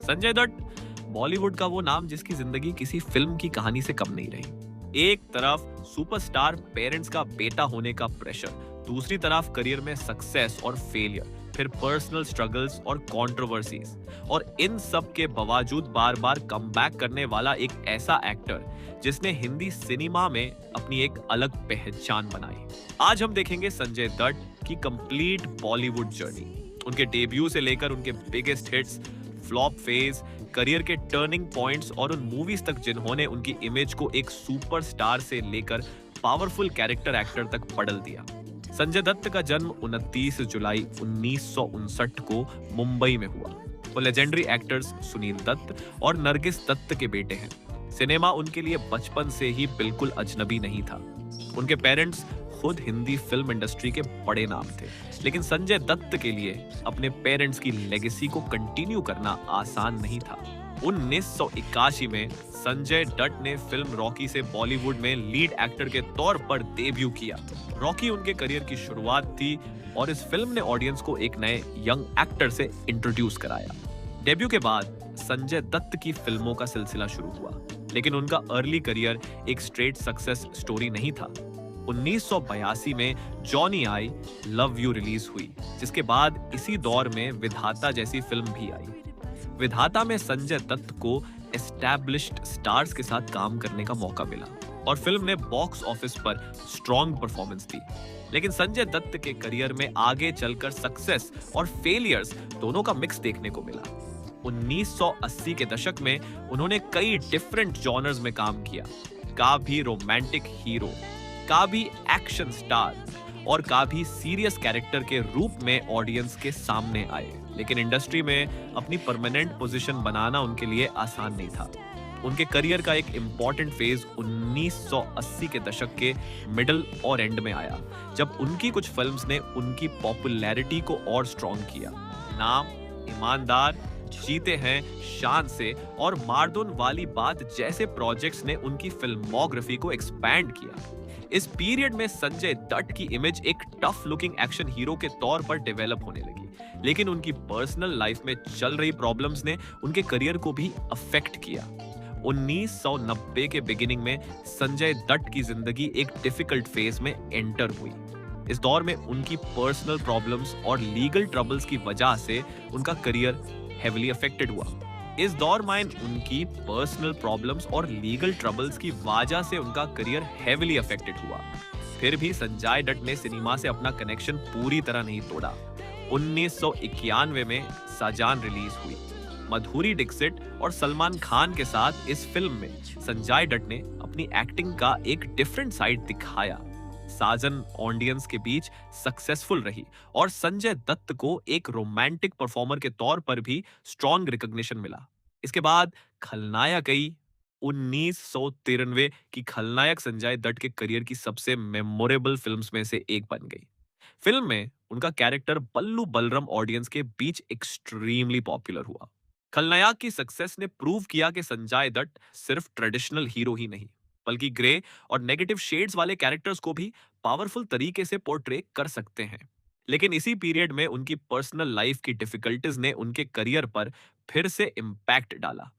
संजय दत्त बॉलीवुड का वो नाम जिसकी जिंदगी किसी फिल्म की कहानी से कम नहीं रही। एक तरफ सुपरस्टार पेरेंट्स का बेटा होने का प्रेशर, दूसरी तरफ करियर में सक्सेस और फेलियर, फिर पर्सनल स्ट्रगल्स और कंट्रोवर्सीज, और इन सब के बावजूद बार बार कमबैक करने वाला एक ऐसा एक्टर जिसने हिंदी सिनेमा में अपनी एक अलग पहचान बनाई। आज हम देखेंगे संजय दत्त की कंप्लीट बॉलीवुड जर्नी, उनके डेब्यू से लेकर उनके biggest hits, flop phase, career के टर्निंग पॉइंट्स और उन मूवीज तक जिन्होंने उनकी इमेज को एक सुपरस्टार से लेकर पावरफुल कैरेक्टर एक्टर तक बदल दिया। संजय दत्त का जन्म 29 जुलाई 1959 को मुंबई में हुआ। वो लेजेंडरी एक्टर्स सुनील दत्त और नरगिस दत्त के बेटे हैं। सिनेमा उनके लिए बचपन से ही बिल्कुल अजनबी नहीं था। उनके पेरेंट्स खुद हिंदी फिल्म इंडस्ट्री के बड़े नाम थे, लेकिन संजय दत्त के लिए अपने पेरेंट्स की लेगेसी को कंटिन्यू करना आसान नहीं था। 1981 में संजय दत्त ने फिल्म रॉकी से बॉलीवुड में लीड एक्टर के तौर पर डेब्यू किया। रॉकी उनके करियर की शुरुआत थी और इस फिल्म ने ऑडियंस को एक नए यंग एक्टर से इंट्रोड्यूस कराया। डेब्यू के बाद संजय दत्त की फिल्मों का सिलसिला शुरू हुआ, लेकिन उनका अर्ली करियर एक स्ट्रेट सक्सेस स्टोरी नहीं था। 1982 में Johnny I love you release हुई, जिसके बाद इसी दौर में विधाता जैसी फिल्म भी आई। विधाता में संजय दत्त को एस्टैब्लिश्ड स्टार्स के साथ काम करने का मौका मिला और फिल्म ने बॉक्स ऑफिस पर स्ट्रॉन्ग परफॉर्मेंस दी। लेकिन संजय दत्त के करियर में आगे चलकर सक्सेस और फेलियर्स दोनों का मिक्स देखने को मिला। 1980 के दशक में उन्होंने कई डिफरेंट जॉनर्स में काम किया, कभी रोमांटिक हीरो, कभी एक्शन स्टार और कभी सीरियस कैरेक्टर के रूप में ऑडियंस के सामने आए। लेकिन इंडस्ट्री में अपनी परमानेंट पोजीशन बनाना उनके लिए आसान नहीं था। उनके करियर का एक इंपॉर्टेंट फेज 1980 के दशक के मिडल और एंड में आया, जब उनकी कुछ फिल्म्स ने उनकी पॉपुलैरिटी को और स्ट्रॉन्ग किया। नाम, ईमानदार, जीते हैं शान से और मारदून वाली बात जैसे प्रोजेक्ट्स ने उनकी फिल्मोग्राफी को एक्सपैंड किया। इस पीरियड में संजय दत्त की इमेज एक टफ लुकिंग एक्शन हीरो के तौर पर डेवलप होने लगी, लेकिन उनकी पर्सनल लाइफ में चल रही प्रॉब्लम्स ने उनके करियर को भी अफेक्ट किया। 1990 के बिगिनिंग में संजय दत्त की जिंदगी एक डिफिकल्ट फेज में एंटर हुई। इस दौर में उनकी पर्सनल प्रॉब्लम्स और लीगल ट्रबल्स की वजह से उनका करियर हेवीली अफेक्टेड हुआ। इस दौर में उनकी पर्सनल प्रॉब्लम्स और लीगल ट्रबल्स की वजह से उनका करियर हेवीली अफेक्टेड हुआ। फिर भी संजय दत्त ने सिनेमा से अपना कनेक्शन पूरी तरह नहीं तोड़ा। 1991 में साजन रिलीज हुई। माधुरी दीक्षित और सलमान खान के साथ इस फिल्म में संजय दत्त ने अपनी एक्टिंग का एक डिफरेंट साइड दिखाया। साजन ऑडियंस के बीच सक्सेसफुल रही और संजय दत्त को एक रोमांटिक परफॉर्मर के तौर पर भी स्ट्रॉन्ग रिकॉग्निशन मिला। इसके बाद खलनायक आई। 1993 की खलनायक संजय दत्त के करियर की सबसे मेमोरेबल फिल्म्स में से एक बन गई। फिल्म में उनका कैरेक्टर बल्लू बलराम ऑडियंस के बीच एक्सट्रीमली पॉपुलर हुआ। खलनायक की सक्सेस ने प्रूव किया कि संजय दत्त सिर्फ ट्रेडिशनल हीरो ही नहीं, बल्कि ग्रे और नेगेटिव शेड्स वाले कैरेक्टर्स को भी पावरफुल तरीके से पोर्ट्रे कर सकते हैं। लेकिन इसी पीरियड में उनकी पर्सनल लाइफ की डिफिकल्टीज ने उनके करियर पर फिर से इम्पैक्ट डाला।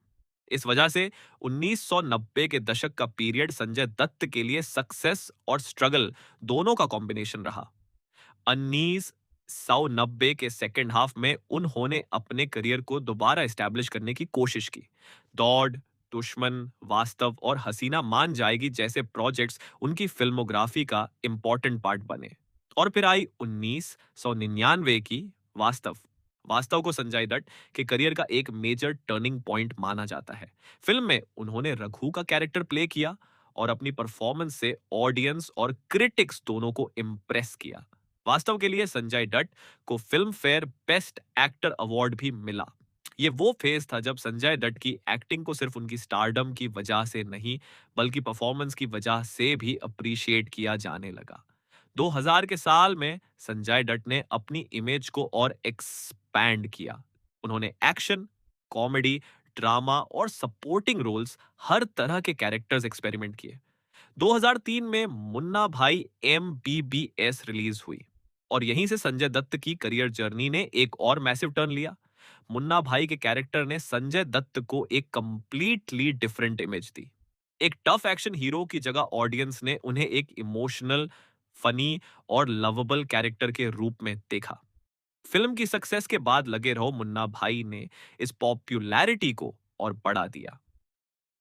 इस वजह से 1990 के दशक का पीरियड संजय दत्त के लिए सक्सेस और स्ट्रगल दोनों का कॉम्बिनेशन रहा। 1990 के सेकेंड हाफ में उन्होंने अपने करियर को दोबारा एस्टैब्लिश करने की कोशिश की। दौड़, दुश्मन, वास्तव और हसीना मान जाएगी जैसे प्रोजेक्ट्स उनकी फिल्मोग्राफी का इंपॉर्टेंट पार्ट बने। और फिर आई 1999 की वास्तव। वास्तव को संजय दत्त के करियर का एक मेजर टर्निंग पॉइंट माना जाता है। फिल्म में उन्होंने रघु का कैरेक्टर प्ले किया और अपनी परफॉर्मेंस से ऑडियंस और क्रिटिक्स दोनों को इम्प्रेस किया। वास्तव के लिए संजय दत्त को film fair best actor award भी मिला। ये वो फेज था जब संजय दत्त की एक्टिंग को सिर्फ उनकी स्टारडम की वजह से नहीं, बल्कि परफॉर्मेंस की वजह से भी अप्रिशिएट किया जाने लगा। 2000 के साल में संजय दत्त ने अपनी इमेज को और एक्सपैंड किया। उन्होंने एक्शन, कॉमेडी, ड्रामा और सपोर्टिंग रोल्स हर तरह के कैरेक्टर्स एक्सपेरिमेंट किए। 2003 में मुन्ना भाई MBBS रिलीज हुई और यहीं से संजय दत्त की करियर जर्नी ने एक और मैसिव टर्न लिया। मुन्ना भाई के कैरेक्टर ने संजय दत्त को एक कंप्लीटली डिफरेंट इमेज दी। एक टफ एक्शन हीरो की जगह ऑडियंस ने उन्हें एक इमोशनल, फनी और लवेबल कैरेक्टर के रूप में देखा। फिल्म की सक्सेस के बाद लगे रहो मुन्ना भाई ने इस पॉपुलैरिटी को और बढ़ा दिया।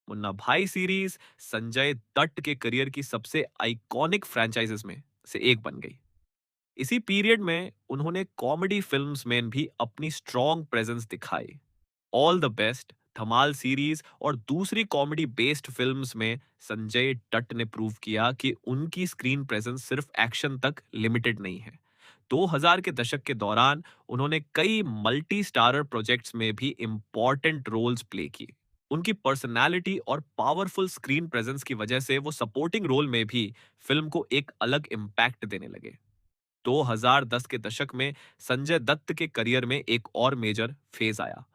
मुन्ना भाई सीरीज संजय दत्त के करियर की सबसे आइकॉनिक फ्रेंचाइजेस में से एक बन गई। इसी पीरियड में उन्होंने कॉमेडी फिल्म्स में भी अपनी स्ट्रॉन्ग प्रेजेंस दिखाई। All the best, Dhamaal series और दूसरी कॉमेडी बेस्ड फिल्म्स में संजय दत्त ने प्रूव किया कि उनकी स्क्रीन प्रेजेंस सिर्फ एक्शन तक लिमिटेड नहीं है। 2000 के दशक के दौरान उन्होंने कई मल्टी स्टारर प्रोजेक्ट्स में भी इंपॉर्टेंट रोल्स प्ले किए। उनकी पर्सनालिटी और पावरफुल स्क्रीन प्रेजेंस की वजह से वो सपोर्टिंग रोल में भी फिल्म को एक अलग इम्पैक्ट देने लगे। 2010 के दशक में संजय दत्त के करियर में एक और मेजर फेज आया।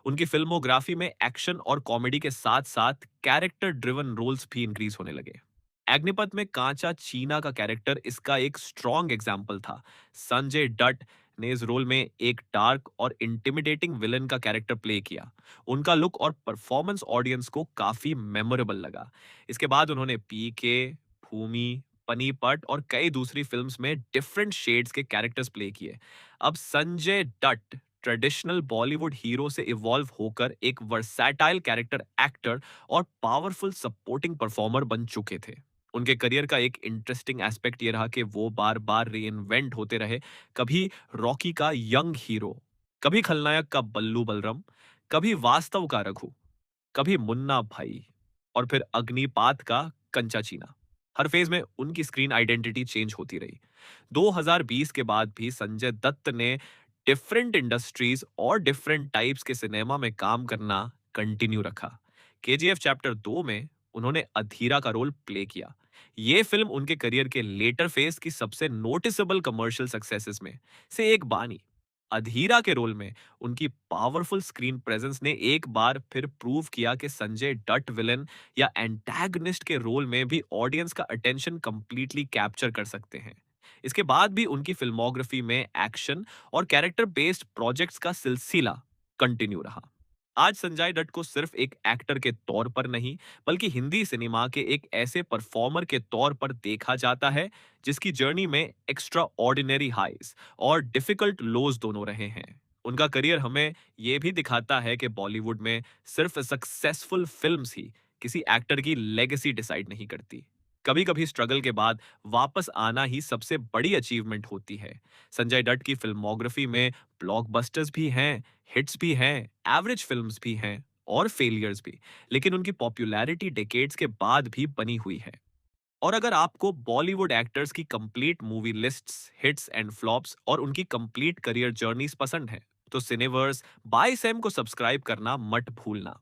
उनकी फिल्मोग्राफी में एक्शन और कॉमेडी के साथ साथ कैरेक्टर ड्रिवन रोल्स भी इंक्रीज होने लगे। अग्निपथ में कांचा चीना का कैरेक्टर इसका एक स्ट्रॉन्ग एग्जाम्पल था। संजय दत्त ने इस रोल में एक डार्क और इंटिमिडेटिंग विलन का कैरेक्टर प्ले किया। उनका लुक और परफॉर्मेंस ऑडियंस को काफी मेमोरेबल लगा। इसके बाद उन्होंने पीके, भूमि, पनीपत और कई दूसरी फिल्म्स में डिफरेंट शेड्स के कैरेक्टर्स प्ले किए। अब संजय दत्त ट्रेडिशनल बॉलीवुड हीरो से इवॉल्व होकर एक वर्सैटाइल कैरेक्टर एक्टर और पावरफुल सपोर्टिंग परफॉर्मर बन चुके थे। उनके करियर का एक इंटरेस्टिंग एस्पेक्ट ये रहा कि वो बार बार रीइन्वेंट होते रहे। कभी रॉकी का यंग हीरो, कभी खलनायक का बल्लू बलराम, कभी वास्तव का रघु, कभी मुन्ना भाई और फिर अग्निपात का कंचा चीना। हर फेज में उनकी स्क्रीन आइडेंटिटी चेंज होती रही। 2020 के बाद भी संजय दत्त ने डिफरेंट इंडस्ट्रीज और डिफरेंट टाइप्स के सिनेमा में काम करना कंटिन्यू रखा। केजीएफ चैप्टर 2 में उन्होंने अधीरा का रोल प्ले किया। ये फिल्म उनके करियर के लेटर फेज की सबसे नोटिसेबल कमर्शियल सक्सेसेस में से एक बानी। अधीरा के रोल में उनकी पावरफुल स्क्रीन प्रेजेंस ने एक बार फिर प्रूव किया कि संजय दत्त विलन या एंटैगनिस्ट के रोल में भी ऑडियंस का अटेंशन कंप्लीटली कैप्चर कर सकते हैं। इसके बाद भी उनकी फिल्मोग्राफी में एक्शन और कैरेक्टर बेस्ड प्रोजेक्ट्स का सिलसिला कंटिन्यू रहा। आज संजय दत्त को सिर्फ एक एक्टर के तौर पर नहीं, बल्कि हिंदी सिनेमा के एक ऐसे परफॉर्मर के तौर पर देखा जाता है जिसकी जर्नी में एक्स्ट्रा ऑर्डिनरी हाइज और डिफिकल्ट लोज दोनों रहे हैं। उनका करियर हमें यह भी दिखाता है कि बॉलीवुड में सिर्फ सक्सेसफुल फिल्म्स ही किसी एक्टर की लेगेसी डिसाइड नहीं करती। कभी कभी स्ट्रगल के बाद वापस आना ही सबसे बड़ी अचीवमेंट होती है। संजय दत्त की फिल्मोग्राफी में ब्लॉकबस्टर्स भी हैं, हिट्स भी हैं, एवरेज फिल्म्स भी हैं और फेलियर्स भी, लेकिन उनकी पॉपुलैरिटी डेकेड्स के बाद भी बनी हुई है। और अगर आपको बॉलीवुड एक्टर्स की complete movie lists, hits and flops और उनकी कंप्लीट करियर जर्नीज पसंद है, तो सिनेवर्स बाय सैम को सब्सक्राइब करना मत भूलना।